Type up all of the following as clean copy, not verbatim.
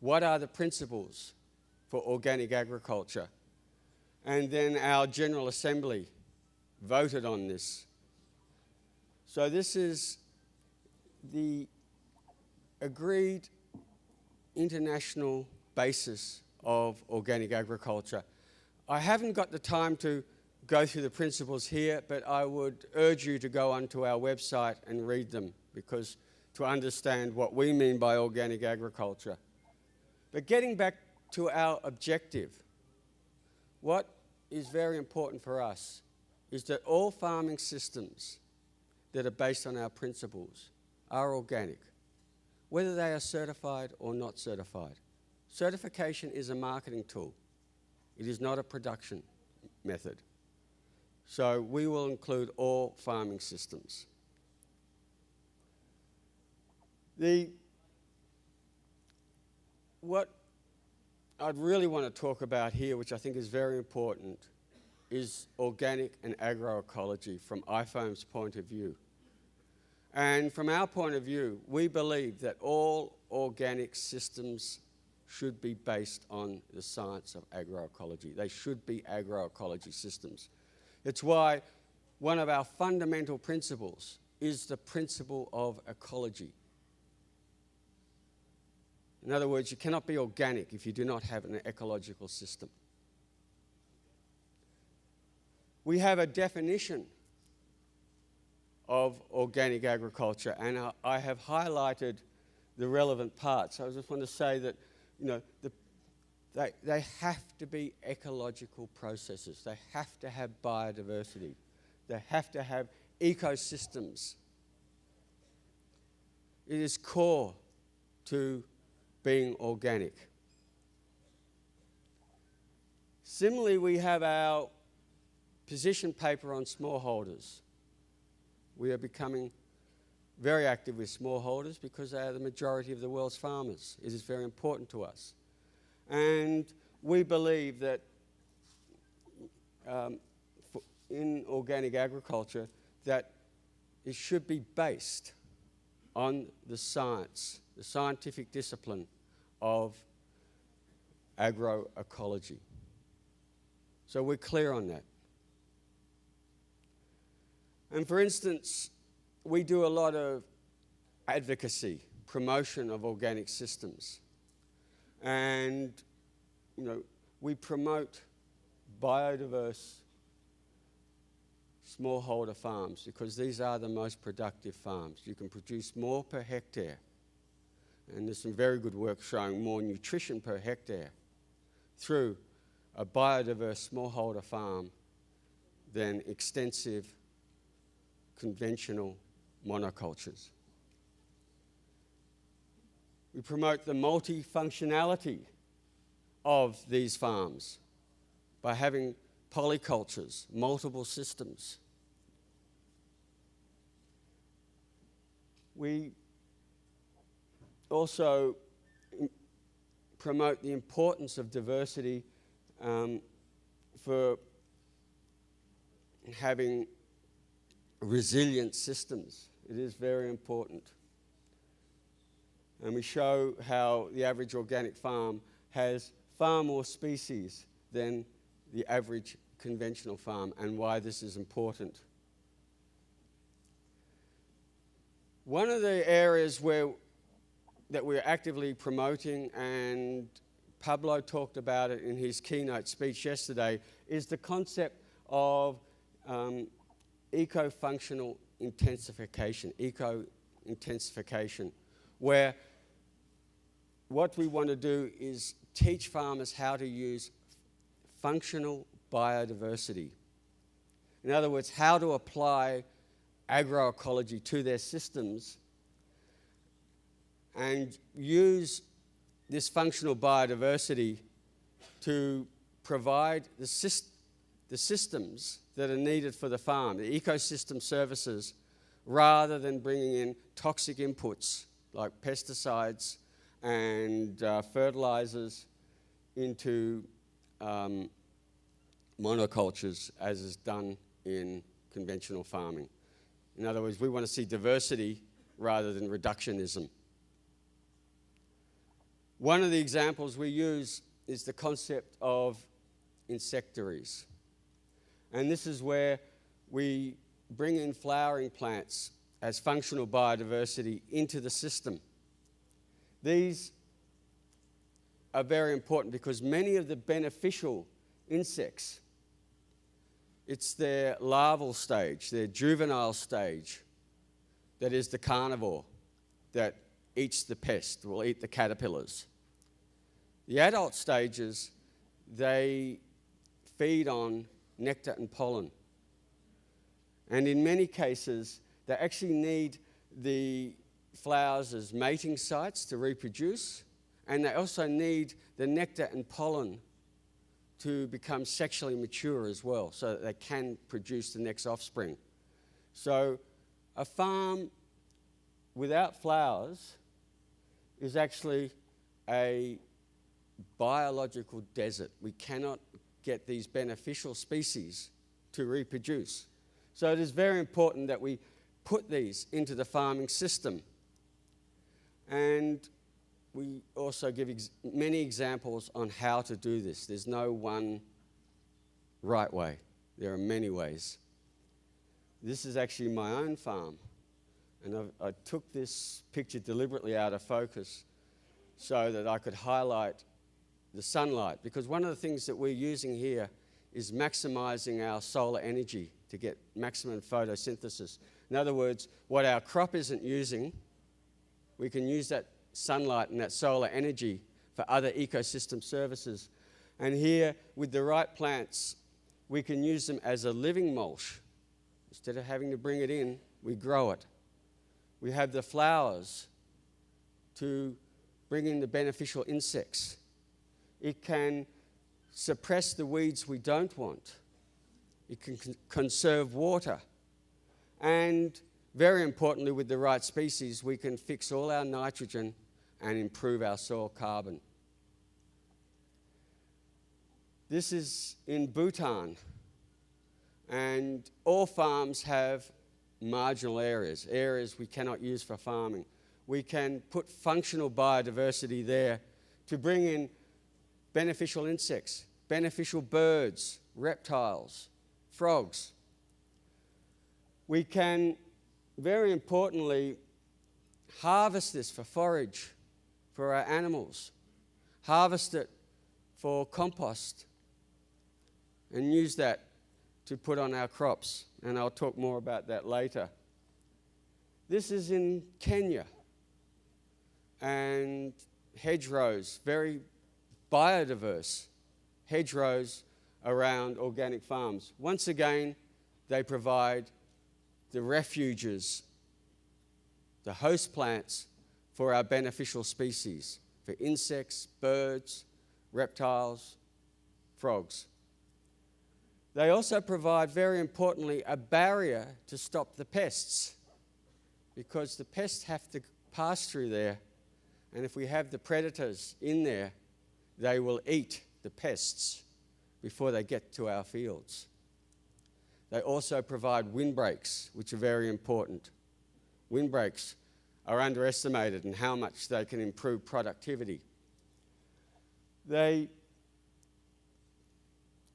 what are the principles for organic agriculture? And then our General Assembly voted on this. So this is the agreed international basis of organic agriculture. I haven't got the time to go through the principles here, but I would urge you to go onto our website and read them, because to understand what we mean by organic agriculture. But getting back to our objective, what is very important for us is that all farming systems that are based on our principles are organic, whether they are certified or not certified. Certification is a marketing tool. It is not a production method. So we will include all farming systems. What I'd really want to talk about here, which I think is very important, is organic and agroecology from IFOAM's point of view. And from our point of view, we believe that all organic systems should be based on the science of agroecology. They should be agroecology systems. It's why one of our fundamental principles is the principle of ecology. In other words, you cannot be organic if you do not have an ecological system. We have a definition of organic agriculture, and I have highlighted the relevant parts. I just want to say that, you know, they have to be ecological processes. They have to have biodiversity. They have to have ecosystems. It is core to being organic. Similarly, we have our position paper on smallholders. We are becoming very active with smallholders because they are the majority of the world's farmers. It is very important to us. And we believe that in organic agriculture, that it should be based on the science, the scientific discipline of agroecology. So we're clear on that. And for instance, we do a lot of advocacy, promotion of organic systems. And, you know, we promote biodiverse smallholder farms because these are the most productive farms. You can produce more per hectare. And there's some very good work showing more nutrition per hectare through a biodiverse smallholder farm than extensive conventional monocultures. We promote the multifunctionality of these farms by having polycultures, multiple systems. We also promote the importance of diversity for having resilient systems. It is very important. And we show how the average organic farm has far more species than the average conventional farm and why this is important. One of the areas that we're actively promoting, and Pablo talked about it in his keynote speech yesterday, is the concept of eco-functional intensification, where what we want to do is teach farmers how to use functional biodiversity. In other words, how to apply agroecology to their systems and use this functional biodiversity to provide the systems that are needed for the farm, the ecosystem services, rather than bringing in toxic inputs like pesticides and fertilizers into monocultures, as is done in conventional farming. In other words, we want to see diversity rather than reductionism. One of the examples we use is the concept of insectaries. And this is where we bring in flowering plants as functional biodiversity into the system. These are very important because many of the beneficial insects, it's their larval stage, their juvenile stage, that is the carnivore that eats the pest, will eat the caterpillars. The adult stages, they feed on nectar and pollen. And in many cases, they actually need the flowers as mating sites to reproduce, and they also need the nectar and pollen to become sexually mature as well, so that they can produce the next offspring. So a farm without flowers is actually a biological desert. We cannot get these beneficial species to reproduce. So it is very important that we put these into the farming system. And we also give many examples on how to do this. There's no one right way. There are many ways. This is actually my own farm. And I took this picture deliberately out of focus so that I could highlight the sunlight. Because one of the things that we're using here is maximizing our solar energy to get maximum photosynthesis. In other words, what our crop isn't using, we can use that sunlight and that solar energy for other ecosystem services. And here, with the right plants, we can use them as a living mulch. Instead of having to bring it in, we grow it. We have the flowers to bring in the beneficial insects. It can suppress the weeds we don't want. It can conserve water. And very importantly, with the right species, we can fix all our nitrogen and improve our soil carbon. This is in Bhutan. And all farms have marginal areas we cannot use for farming. We can put functional biodiversity there to bring in beneficial insects, beneficial birds, reptiles, frogs. We can, very importantly, harvest this for forage for our animals, harvest it for compost, and use that to put on our crops. And I'll talk more about that later. This is in Kenya. And hedgerows, very biodiverse hedgerows around organic farms. Once again, they provide the refuges, the host plants for our beneficial species, for insects, birds, reptiles, frogs. They also provide, very importantly, a barrier to stop the pests, because the pests have to pass through there, and if we have the predators in there, they will eat the pests before they get to our fields. They also provide windbreaks, which are very important. Windbreaks are underestimated in how much they can improve productivity.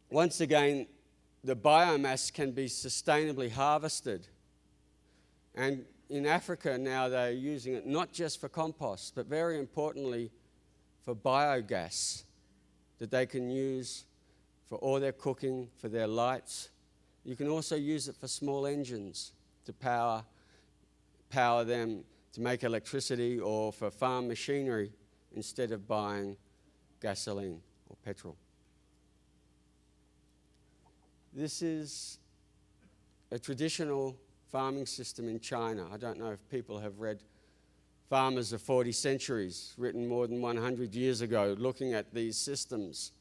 Once again, the biomass can be sustainably harvested. And in Africa now, they're using it not just for compost, but very importantly for biogas that they can use for all their cooking, for their lights. You can also use it for small engines to power them to make electricity, or for farm machinery instead of buying gasoline or petrol. This is a traditional farming system in China. I don't know if people have read Farmers of 40 Centuries, written more than 100 years ago, looking at these systems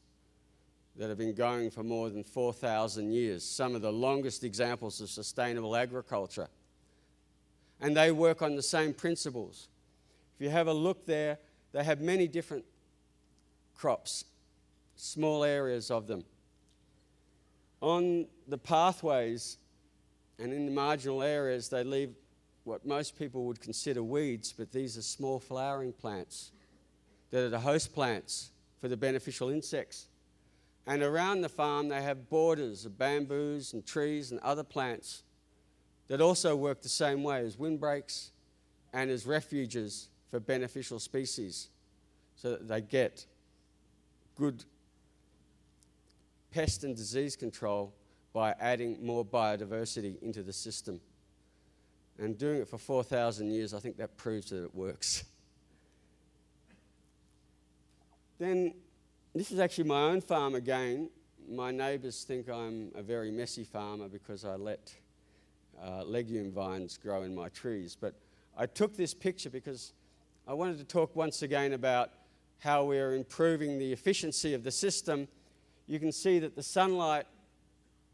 that have been going for more than 4,000 years, some of the longest examples of sustainable agriculture. And they work on the same principles. If you have a look there, they have many different crops, small areas of them. On the pathways and in the marginal areas, they leave what most people would consider weeds, but these are small flowering plants that are the host plants for the beneficial insects. And around the farm they have borders of bamboos and trees and other plants that also work the same way as windbreaks and as refuges for beneficial species, so that they get good pest and disease control by adding more biodiversity into the system. And doing it for 4,000 years, I think that proves that it works. Then, this is actually my own farm again. My neighbours think I'm a very messy farmer because I let legume vines grow in my trees. But I took this picture because I wanted to talk once again about how we're improving the efficiency of the system. You can see that the sunlight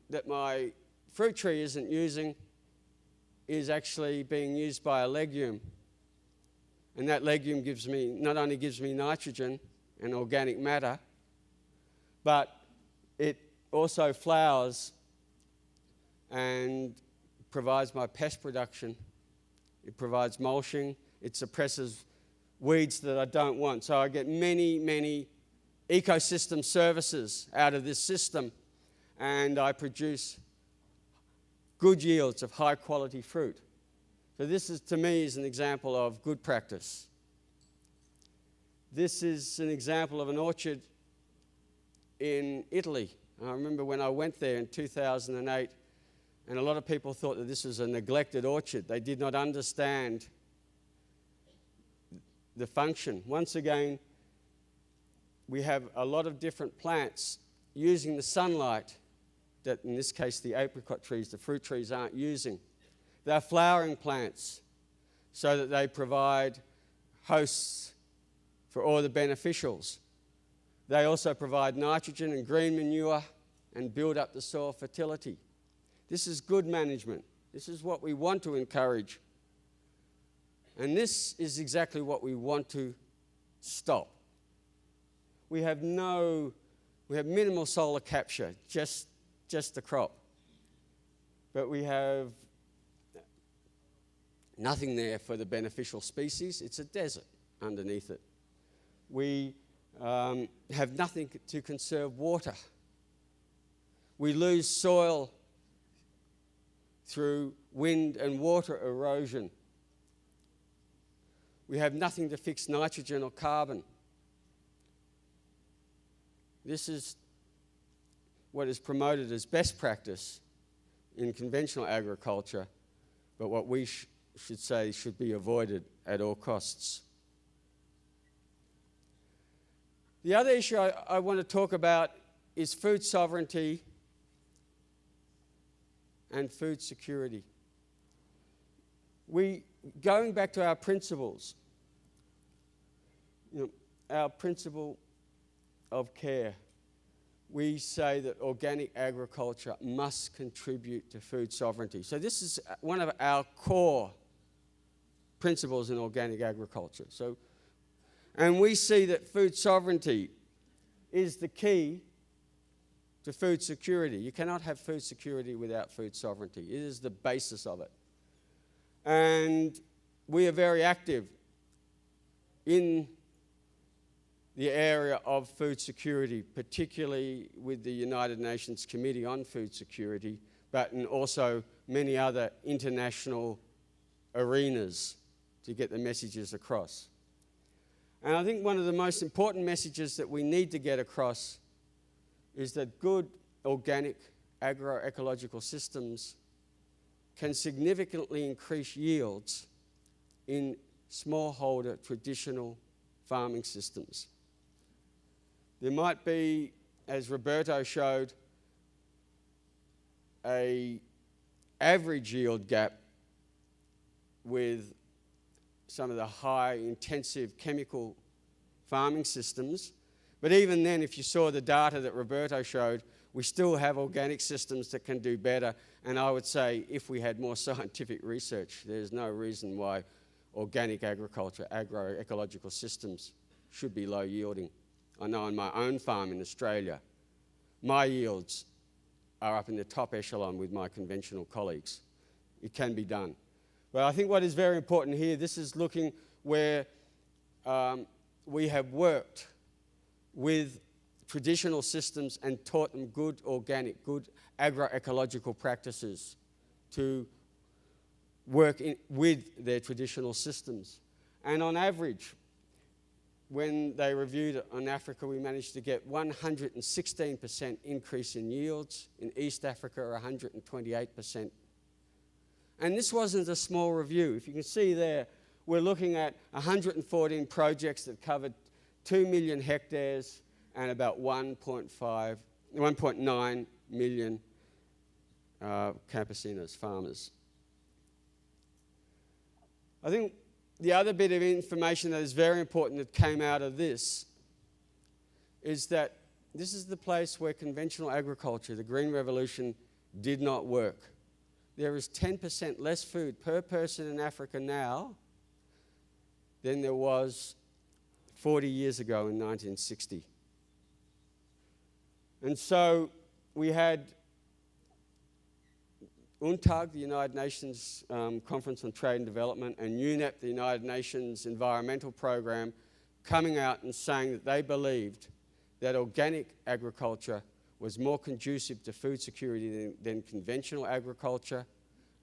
that my fruit tree isn't using is actually being used by a legume. And that legume not only gives me nitrogen and organic matter, but it also flowers and provides my pest production. It provides mulching. It suppresses weeds that I don't want. So I get many, many ecosystem services out of this system, and I produce good yields of high quality fruit. So this is, to me, is an example of good practice. This is an example of an orchard in Italy. I remember when I went there in 2008, and a lot of people thought that this was a neglected orchard. They did not understand the function. Once again, we have a lot of different plants using the sunlight that, in this case, the apricot trees, the fruit trees, aren't using. They're flowering plants so that they provide hosts for all the beneficials. They also provide nitrogen and green manure and build up the soil fertility. This is good management. This is what we want to encourage. And this is exactly what we want to stop. We have minimal solar capture, just the crop. But we have nothing there for the beneficial species. It's a desert underneath it. We have nothing to conserve water. We lose soil through wind and water erosion. We have nothing to fix nitrogen or carbon. This is what is promoted as best practice in conventional agriculture, but what we should say should be avoided at all costs. The other issue I want to talk about is food sovereignty and food security. Going back to our principles, our principle of care, we say that organic agriculture must contribute to food sovereignty. So this is one of our core principles in organic agriculture. And we see that food sovereignty is the key to food security. You cannot have food security without food sovereignty. It is the basis of it. And we are very active in the area of food security, particularly with the United Nations Committee on Food Security, but in also many other international arenas to get the messages across. And I think one of the most important messages that we need to get across is that good organic agroecological systems can significantly increase yields in smallholder traditional farming systems. There might be, as Roberto showed, an average yield gap with some of the high intensive chemical farming systems. But even then, if you saw the data that Roberto showed, we still have organic systems that can do better. And I would say if we had more scientific research, there's no reason why organic agriculture, agroecological systems should be low yielding. I know on my own farm in Australia, my yields are up in the top echelon with my conventional colleagues. It can be done. But I think what is very important here, this is looking where we have worked with traditional systems and taught them good organic, good agroecological practices to work with their traditional systems. And on average, when they reviewed it on Africa, we managed to get 116% increase in yields. In East Africa, 128%. And this wasn't a small review. If you can see there, we're looking at 114 projects that covered 2 million hectares and about 1.9 million campesinos, farmers. I think the other bit of information that is very important that came out of this is that this is the place where conventional agriculture, the Green Revolution, did not work. There is 10% less food per person in Africa now than there was 40 years ago in 1960. And so we had UNTAG, the United Nations Conference on Trade and Development, and UNEP, the United Nations Environmental Program, coming out and saying that they believed that organic agriculture was more conducive to food security than conventional agriculture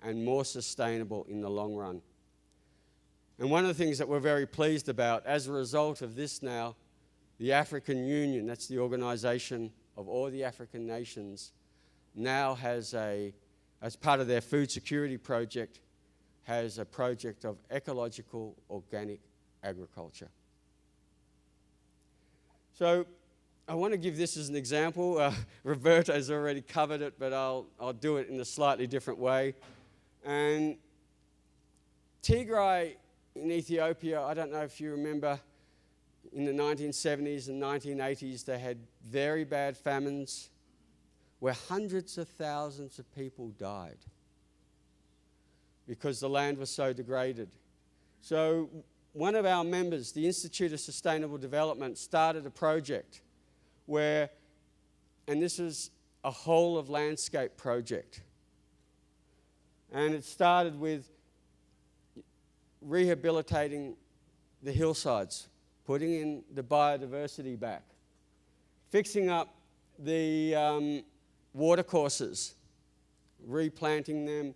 and more sustainable in the long run. And one of the things that we're very pleased about, as a result of this now, the African Union, that's the organization of all the African nations, now has as part of their food security project, has a project of ecological organic agriculture. So I want to give this as an example. Roberto has already covered it, but I'll do it in a slightly different way. And Tigray in Ethiopia, I don't know if you remember, in the 1970s and 1980s, they had very bad famines where hundreds of thousands of people died because the land was so degraded. So one of our members, the Institute of Sustainable Development, started a project where, and this is a whole of landscape project, and it started with rehabilitating the hillsides, putting in the biodiversity back, fixing up the watercourses, replanting them,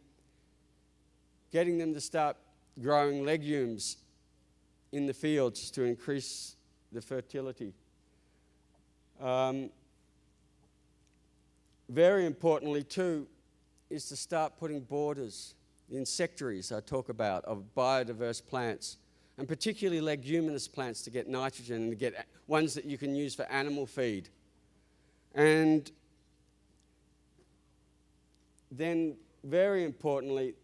getting them to start growing legumes in the fields to increase the fertility. Very importantly too is to start putting borders, the insectaries I talk about, of biodiverse plants, and particularly leguminous plants to get nitrogen and to get ones that you can use for animal feed. And then, very importantly,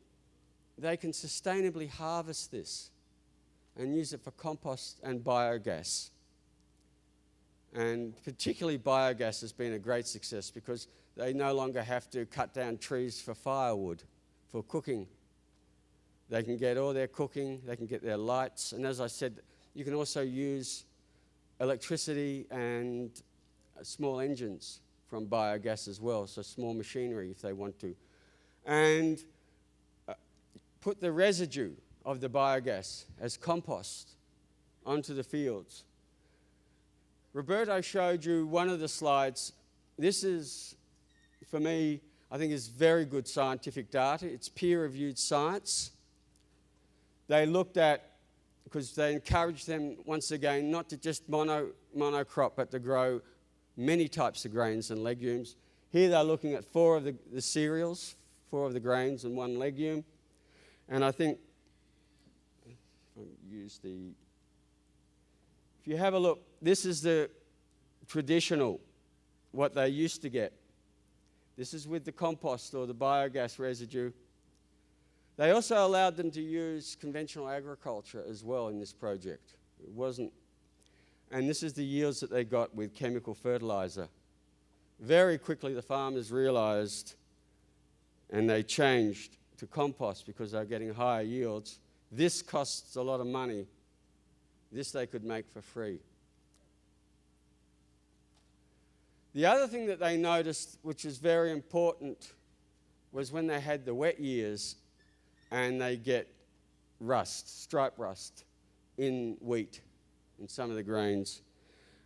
they can sustainably harvest this and use it for compost and biogas. And particularly biogas has been a great success because they no longer have to cut down trees for firewood, for cooking. They can get all their cooking, they can get their lights, and as I said, you can also use electricity and small engines from biogas as well, so small machinery if they want to. And put the residue of the biogas as compost onto the fields. Roberto showed you one of the slides. This is, for me, I think is very good scientific data. It's peer-reviewed science. They looked at, because they encouraged them, once again, not to just monocrop, but to grow many types of grains and legumes. Here they're looking at 4 of the cereals, 4 of the grains and 1 legume. And I think, if you have a look, this is the traditional, what they used to get. This is with the compost or the biogas residue. They also allowed them to use conventional agriculture as well in this project. It wasn't, and this is the yields that they got with chemical fertilizer. Very quickly the farmers realized, and they changed to compost because they're getting higher yields. This costs a lot of money. This they could make for free. The other thing that they noticed, which is very important, was when they had the wet years and they get rust, stripe rust in wheat in some of the grains.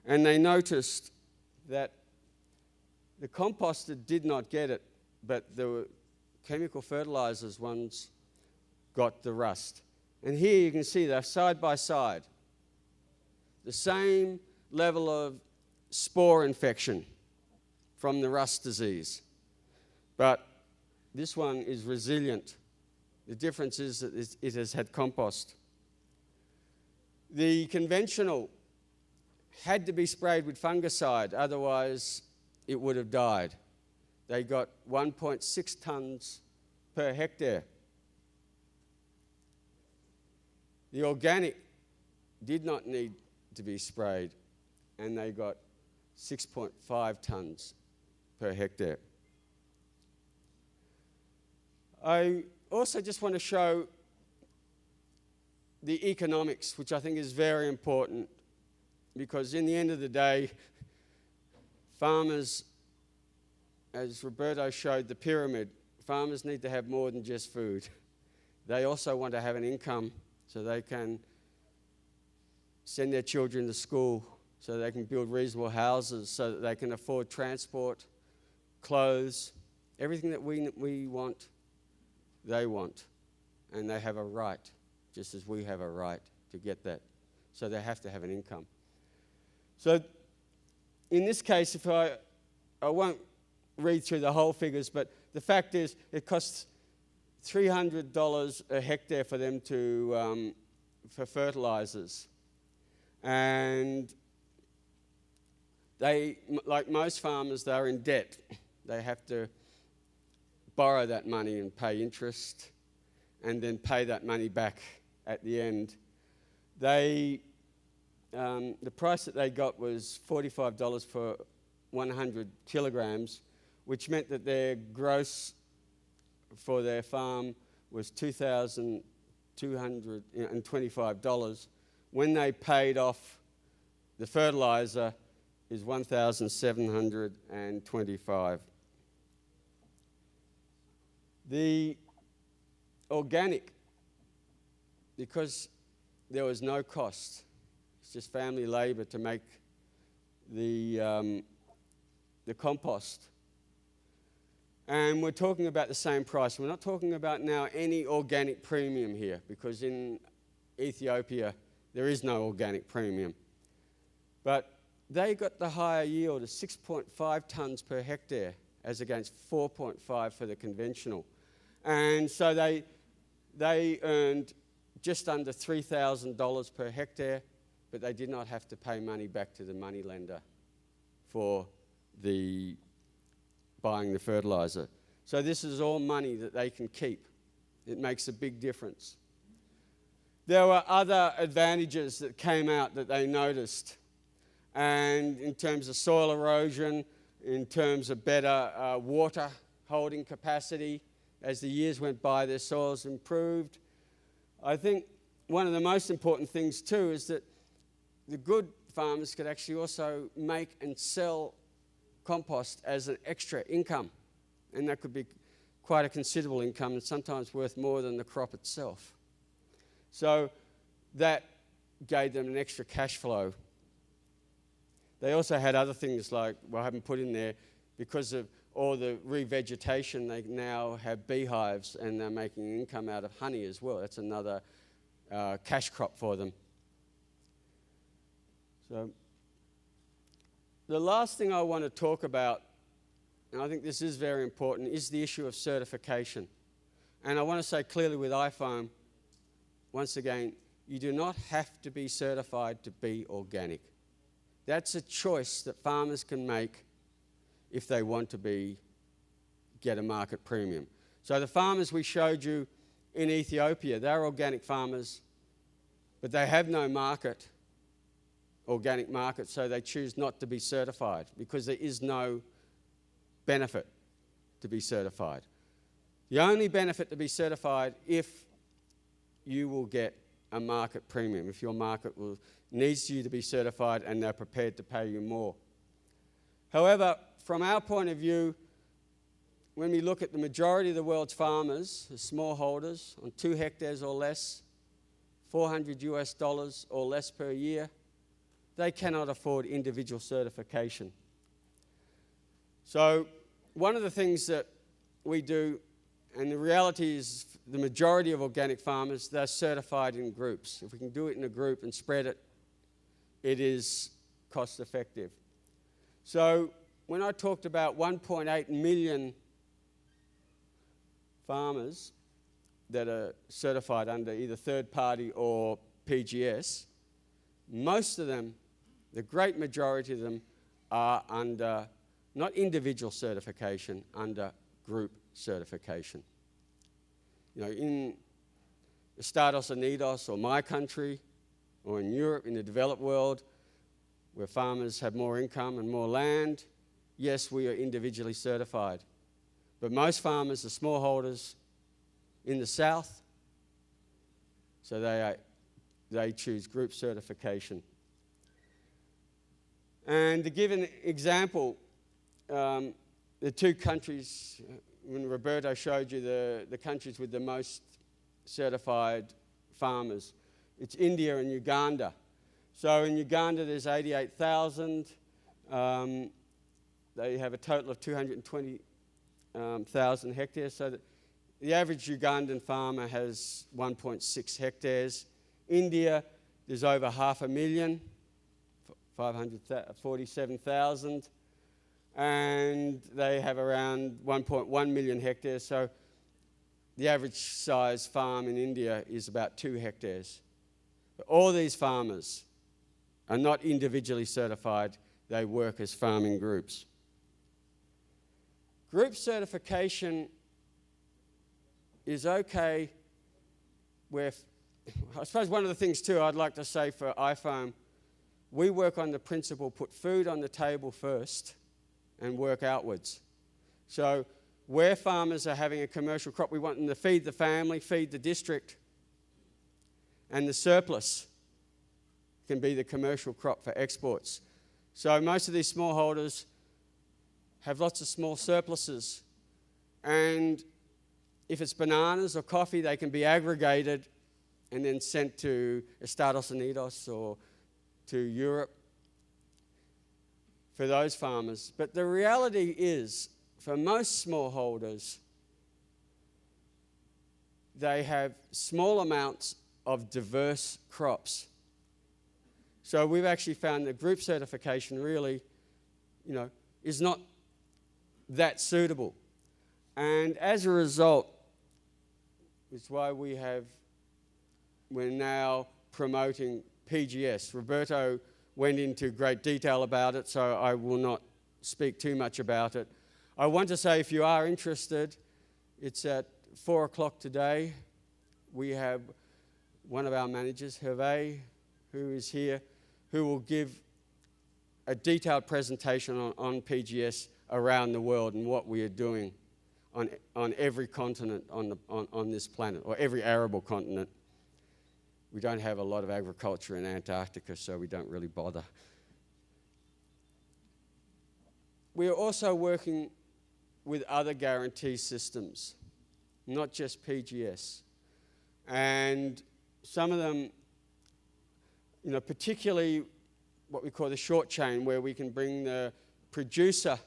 And they noticed that the composter did not get it, but the chemical fertilizers ones got the rust. And here you can see they're side by side. The same level of spore infection from the rust disease. But this one is resilient. The difference is that it has had compost. The conventional had to be sprayed with fungicide, otherwise it would have died. They got 1.6 tonnes per hectare. The organic did not need to be sprayed, and they got 6.5 tonnes per hectare. I also just want to show the economics, which I think is very important, because in the end of the day, farmers, as Roberto showed the pyramid, farmers need to have more than just food. They also want to have an income so they can send their children to school, so they can build reasonable houses, so that they can afford transport, clothes, everything that we want, they want. And they have a right, just as we have a right to get that. So they have to have an income. So in this case, if I won't read through the whole figures, but the fact is it costs $300 a hectare for them to, for fertilizers. And they, like most farmers, they're in debt. They have to borrow that money and pay interest and then pay that money back at the end. They, the price that they got was $45 for 100 kilograms, which meant that their gross for their farm was $2,225. When they paid off the fertilizer is $1,725. The organic, because there was no cost, it's just family labor to make the compost. And we're talking about the same price. We're not talking about now any organic premium here, because in Ethiopia there is no organic premium. But they got the higher yield of 6.5 tonnes per hectare as against 4.5 for the conventional. And so they earned just under $3,000 per hectare, but they did not have to pay money back to the moneylender for the buying the fertilizer. So this is all money that they can keep. It makes a big difference. There were other advantages that came out that they noticed. And in terms of soil erosion, in terms of better water holding capacity, as the years went by, their soils improved. I think one of the most important things too is that the good farmers could actually also make and sell compost as an extra income. And that could be quite a considerable income and sometimes worth more than the crop itself. So that gave them an extra cash flow. They also had other things like, well, I haven't put in there, because of all the revegetation, they now have beehives and they're making income out of honey as well. That's another cash crop for them. So the last thing I want to talk about, and I think this is very important, is the issue of certification. And I want to say clearly with iPhone, once again, you do not have to be certified to be organic. That's a choice that farmers can make if they want to get a market premium. So the farmers we showed you in Ethiopia, they're organic farmers, but they have no organic market, so they choose not to be certified because there is no benefit to be certified. The only benefit to be certified if you will get a market premium, if your market needs you to be certified and they're prepared to pay you more. However, from our point of view, when we look at the majority of the world's farmers, the smallholders on 2 hectares or less, $400 or less per year, they cannot afford individual certification. So one of the things that we do, and the reality is the majority of organic farmers, they're certified in groups. If we can do it in a group and spread it, it is cost effective. So when I talked about 1.8 million farmers that are certified under either third party or PGS, most of them, the great majority of them, are under not individual certification, under group certification. You know, in Estados Unidos or my country, or in Europe, in the developed world, where farmers have more income and more land, yes, we are individually certified. But most farmers are smallholders in the south, so they choose group certification. And to give an example, the two countries, when Roberto showed you the countries with the most certified farmers, it's India and Uganda. So in Uganda there's 88,000. They have a total of 220,000 hectares. So the average Ugandan farmer has 1.6 hectares. India, there's over 500,000, 547,000. And they have around 1.1 million hectares. So the average size farm in India is about 2 hectares. But all these farmers are not individually certified. They work as farming groups. Group certification is okay where, I suppose one of the things too I'd like to say for iFarm, we work on the principle, put food on the table first and work outwards. So where farmers are having a commercial crop, we want them to feed the family, feed the district, and the surplus can be the commercial crop for exports. So most of these smallholders have lots of small surpluses, and if it's bananas or coffee, they can be aggregated and then sent to Estados Unidos or to Europe for those farmers. But the reality is, for most smallholders, they have small amounts of diverse crops. So we've actually found that group certification really, is not that suitable. And as a result, it's why we're now promoting PGS. Roberto went into great detail about it, so I will not speak too much about it. I want to say, if you are interested, it's at 4 o'clock today. We have one of our managers, Hervé, who is here, who will give a detailed presentation on PGS around the world and what we are doing on every continent on this planet, or every arable continent. We don't have a lot of agriculture in Antarctica, so we don't really bother. We are also working with other guarantee systems, not just PGS. And some of them, particularly what we call the short chain, where we can bring the producer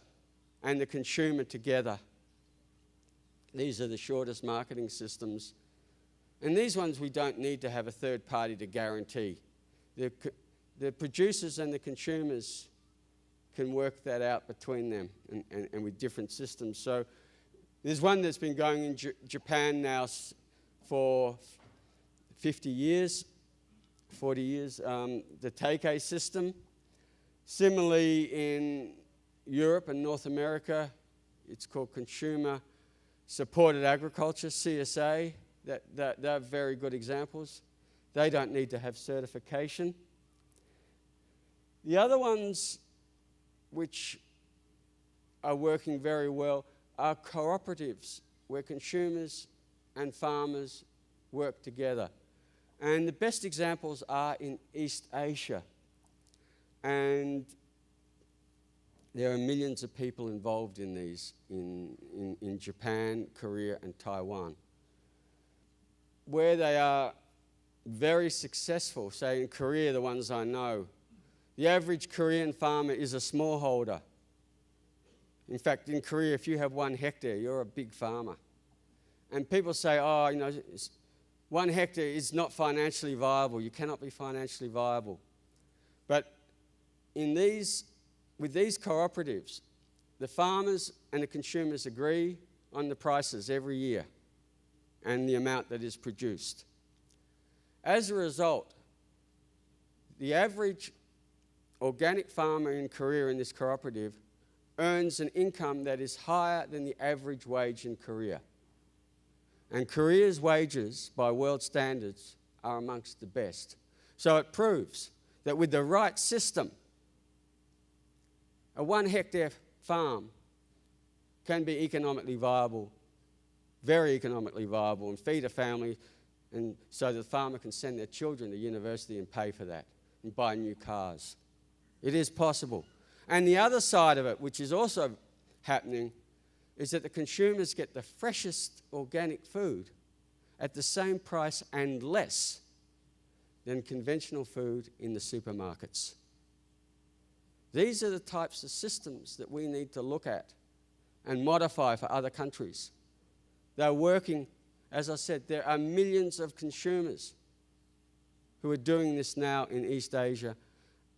and the consumer together. These are the shortest marketing systems. And these ones we don't need to have a third party to guarantee. The producers and the consumers can work that out between them and with different systems. So there's one that's been going in Japan now for 40 years, the Teike system. Similarly, in Europe and North America, it's called Consumer Supported Agriculture, CSA. They're very good examples. They don't need to have certification. The other ones which are working very well are cooperatives, where consumers and farmers work together. And the best examples are in East Asia. And there are millions of people involved in these in Japan, Korea, and Taiwan. Where they are very successful, say in Korea, the ones I know, The average Korean farmer is a smallholder. In fact, in Korea, if you have 1 hectare, you're a big farmer. And people say, oh, 1 hectare is not financially viable. You cannot be financially viable. But with these cooperatives, the farmers and the consumers agree on the prices every year and the amount that is produced. As a result, the average organic farmer in Korea in this cooperative earns an income that is higher than the average wage in Korea. And Korea's wages, by world standards, are amongst the best. So it proves that with the right system, a 1 hectare farm can be economically viable, very economically viable, and feed a family, and so the farmer can send their children to university and pay for that and buy new cars. It is possible. And the other side of it, which is also happening, is that the consumers get the freshest organic food at the same price and less than conventional food in the supermarkets. These are the types of systems that we need to look at and modify for other countries. They're working, as I said, there are millions of consumers who are doing this now in East Asia,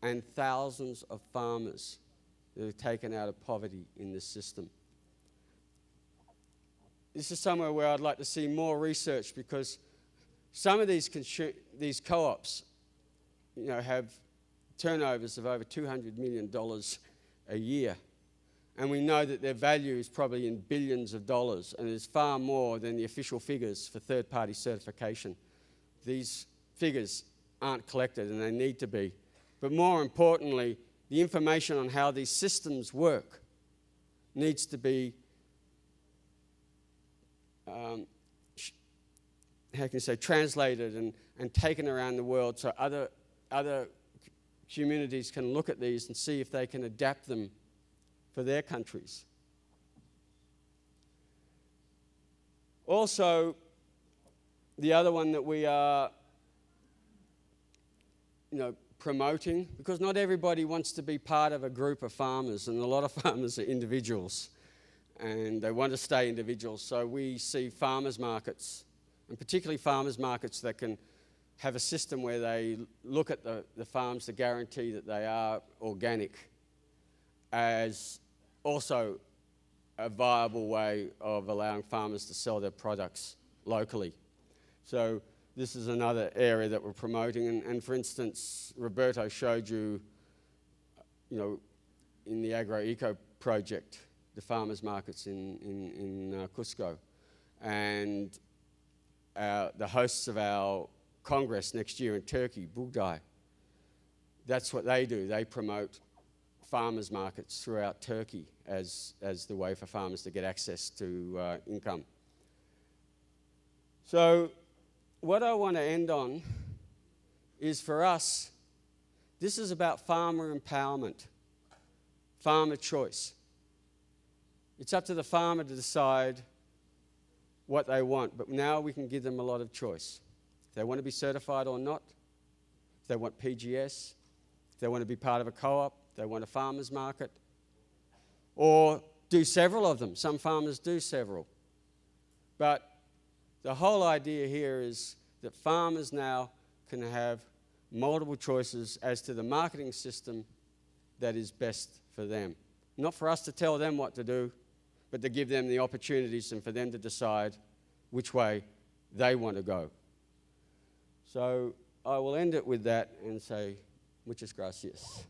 and thousands of farmers that are taken out of poverty in this system. This is somewhere where I'd like to see more research, because some of these co-ops, have turnovers of over $200 million a year. And we know that their value is probably in billions of dollars, and is far more than the official figures for third-party certification. These figures aren't collected, and they need to be. But more importantly, the information on how these systems work needs to be, translated and taken around the world, so other communities can look at these and see if they can adapt them for their countries. Also, the other one that we are, promoting, because not everybody wants to be part of a group of farmers, and a lot of farmers are individuals, and they want to stay individuals. So we see farmers markets, and particularly farmers markets that can have a system where they look at the farms to guarantee that they are organic, as also a viable way of allowing farmers to sell their products locally. So this is another area that we're promoting. And for instance, Roberto showed you, in the Agroeco project, the farmers markets in Cusco. And the hosts of our Congress next year in Turkey, Buğday, that's what they do. They promote farmers markets throughout Turkey as the way for farmers to get access to income. So what I want to end on is, for us, this is about farmer empowerment, farmer choice. It's up to the farmer to decide what they want, but now we can give them a lot of choice. If they want to be certified or not, if they want PGS, if they want to be part of a co-op, if they want a farmer's market, or do several of them. Some farmers do several. But the whole idea here is that farmers now can have multiple choices as to the marketing system that is best for them. Not for us to tell them what to do, but to give them the opportunities and for them to decide which way they want to go. So I will end it with that and say, muchas gracias.